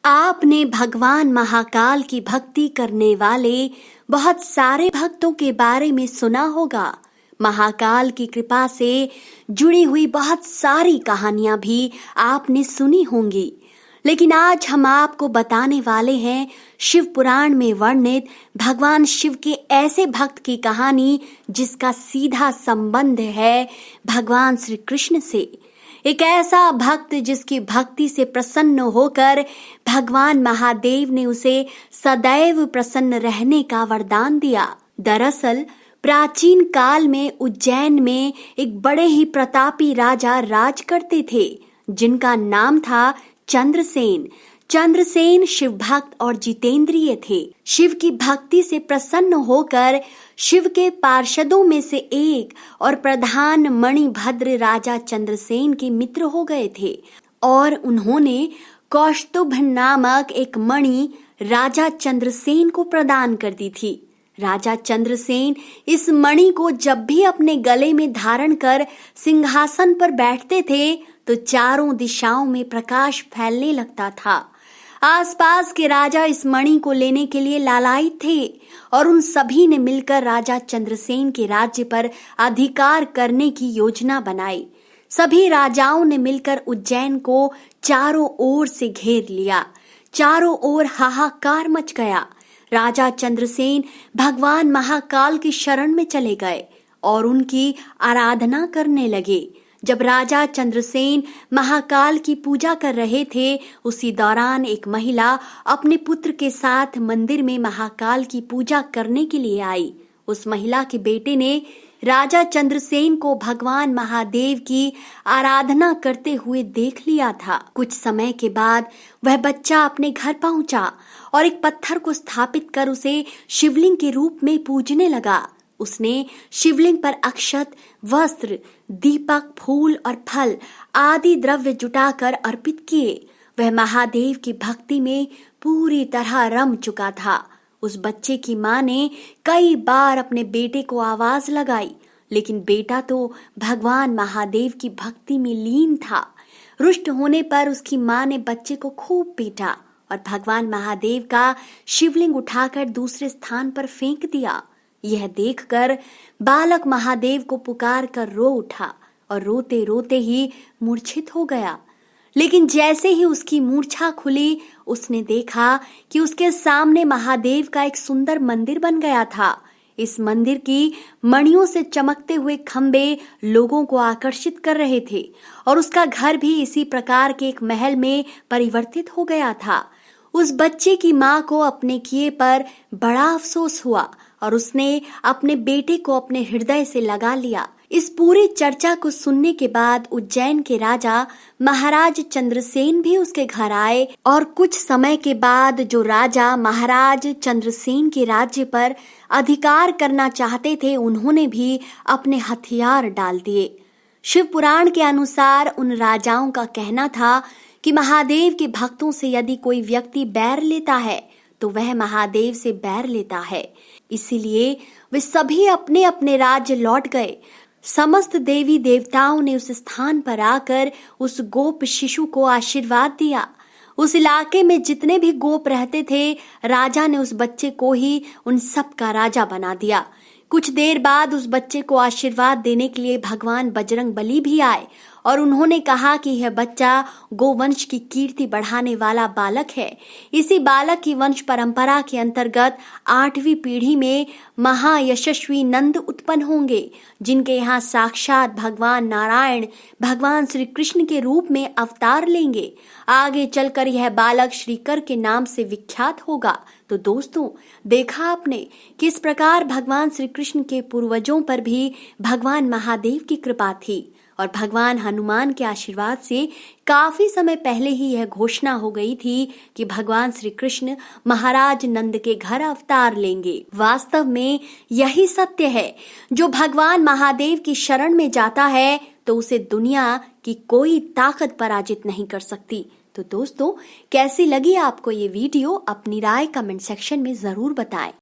आपने भगवान महाकाल की भक्ति करने वाले बहुत सारे भक्तों के बारे में सुना होगा। महाकाल की कृपा से जुड़ी हुई बहुत सारी कहानियां भी आपने सुनी होंगी, लेकिन आज हम आपको बताने वाले हैं शिव पुराण में वर्णित भगवान शिव के ऐसे भक्त की कहानी जिसका सीधा संबंध है भगवान श्री कृष्ण से। एक ऐसा भक्त जिसकी भक्ति से प्रसन्न होकर भगवान महादेव ने उसे सदैव प्रसन्न रहने का वरदान दिया। दरअसल प्राचीन काल में उज्जैन में एक बड़े ही प्रतापी राजा राज करते थे जिनका नाम था चंद्रसेन। चंद्रसेन शिव भक्त और जितेंद्रिय थे। शिव की भक्ति से प्रसन्न होकर शिव के पार्षदों में से एक और प्रधान मणिभद्र राजा चंद्रसेन के मित्र हो गए थे और उन्होंने कौस्तुभ नामक एक मणि राजा चंद्रसेन को प्रदान कर दी थी। राजा चंद्रसेन इस मणि को जब भी अपने गले में धारण कर सिंहासन पर बैठते थे तो चारों दिशाओं में प्रकाश फैलने लगता था। आसपास के राजा इस मणि को लेने के लिए लालायित थे और उन सभी ने मिलकर राजा चंद्रसेन के राज्य पर अधिकार करने की योजना बनाई। सभी राजाओं ने मिलकर उज्जैन को चारों ओर से घेर लिया। चारों ओर हाहाकार मच गया। राजा चंद्रसेन भगवान महाकाल की शरण में चले गए और उनकी आराधना करने लगे। जब राजा चंद्रसेन महाकाल की पूजा कर रहे थे, उसी दौरान एक महिला अपने पुत्र के साथ मंदिर में महाकाल की पूजा करने के लिए आई। उस महिला के बेटे ने राजा चंद्रसेन को भगवान महादेव की आराधना करते हुए देख लिया था। कुछ समय के बाद वह बच्चा अपने घर पहुंचा और एक पत्थर को स्थापित कर उसे शिवलिंग के रूप में पूजने लगा। उसने शिवलिंग पर अक्षत, वस्त्र, दीपक, फूल और फल आदि द्रव्य जुटाकर अर्पित किए। वह महादेव की भक्ति में पूरी तरह रम चुका था। उस बच्चे की मां ने कई बार अपने बेटे को आवाज लगाई, लेकिन बेटा तो भगवान महादेव की भक्ति में लीन था। रुष्ट होने पर उसकी मां ने बच्चे को खूब पीटा और भगवान महादेव का शिवलिंग उठाकर दूसरे स्थान पर फेंक दिया। यह देखकर बालक महादेव को पुकार कर रो उठा और रोते रोते ही मूर्छित हो गया। लेकिन जैसे ही उसकी मूर्छा खुली, उसने देखा कि उसके सामने महादेव का एक सुंदर मंदिर बन गया था। इस मंदिर की मणियों से चमकते हुए खंबे लोगों को आकर्षित कर रहे थे और उसका घर भी इसी प्रकार के एक महल में परिवर्तित हो गया था। उस बच्चे की मां को अपने किए पर बड़ा अफसोस हुआ और उसने अपने बेटे को अपने हृदय से लगा लिया। इस पूरी चर्चा को सुनने के बाद उज्जैन के राजा महाराज चंद्रसेन भी उसके घर आए और कुछ समय के बाद जो राजा महाराज चंद्रसेन के राज्य पर अधिकार करना चाहते थे, उन्होंने भी अपने हथियार डाल दिए। शिव पुराण के अनुसार उन राजाओं का कहना था कि महादेव के भक्तों से यदि कोई व्यक्ति बैर लेता है तो वह महादेव से बैर लेता है। इसीलिए वे सभी अपने अपने राज्य लौट गए। समस्त देवी देवताओं ने उस स्थान पर आकर उस गोप शिशु को आशीर्वाद दिया। उस इलाके में जितने भी गोप रहते थे, राजा ने उस बच्चे को ही उन सब का राजा बना दिया। कुछ देर बाद उस बच्चे को आशीर्वाद देने के लिए भगवान बजरंग बली भी आए और उन्होंने कहा कि यह बच्चा गोवंश की कीर्ति बढ़ाने वाला बालक है। इसी बालक की वंश परंपरा के अंतर्गत 8वीं पीढ़ी में महायशस्वी नंद उत्पन्न होंगे, जिनके यहाँ साक्षात भगवान नारायण भगवान श्री कृष्ण के रूप में अवतार लेंगे। आगे चलकर यह बालक श्रीकर के नाम से विख्यात होगा। तो दोस्तों, देखा आपने किस प्रकार भगवान श्री कृष्ण के पूर्वजों पर भी भगवान महादेव की कृपा थी और भगवान हनुमान के आशीर्वाद से काफी समय पहले ही यह घोषणा हो गई थी कि भगवान श्री कृष्ण महाराज नंद के घर अवतार लेंगे। वास्तव में यही सत्य है। जो भगवान महादेव की शरण में जाता है तो उसे दुनिया की कोई ताकत पराजित नहीं कर सकती। तो दोस्तों, कैसी लगी आपको ये वीडियो? अपनी राय कमेंट सेक्शन में जरूर बताएं।